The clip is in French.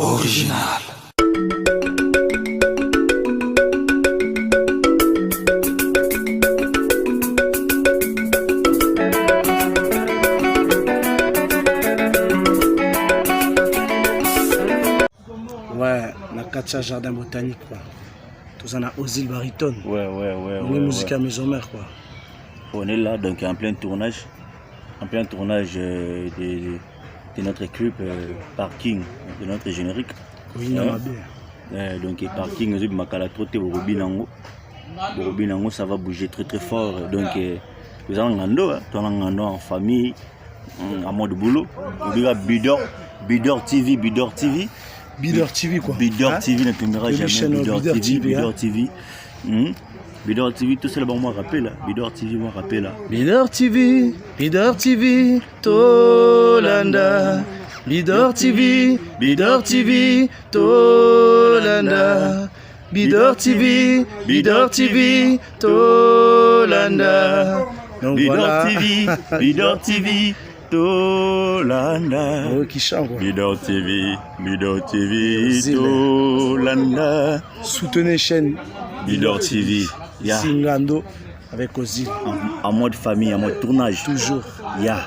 Original. Ouais, na Katia Jardin Botanique quoi. Tout en a Ozil Baritone. Ouais. On est musique à maison mère quoi. On est là donc en plein tournage. De notre clip Parking, de notre générique. Oui, donc Parking, ça va bouger très fort. Donc nous allons en famille, en mode boulot. Bidor TV. Bidor TV quoi. Bidor TV ne tombera jamais. Bidor TV. Bidor TV, tout ça là, moi rappelle là. Bidor TV, moi rappelle là. Bidor TV, Tolanda. Bidor TV, Tolanda. Bidor TV, Tolanda. Donc voilà. Bidor TV, Tolanda. Oh, qui chante quoi. Bidor TV, Tolanda. Soutenez chaîne Bidor TV. Singando avec Ozil. En mode famille, en mode tournage. Toujours. Ya.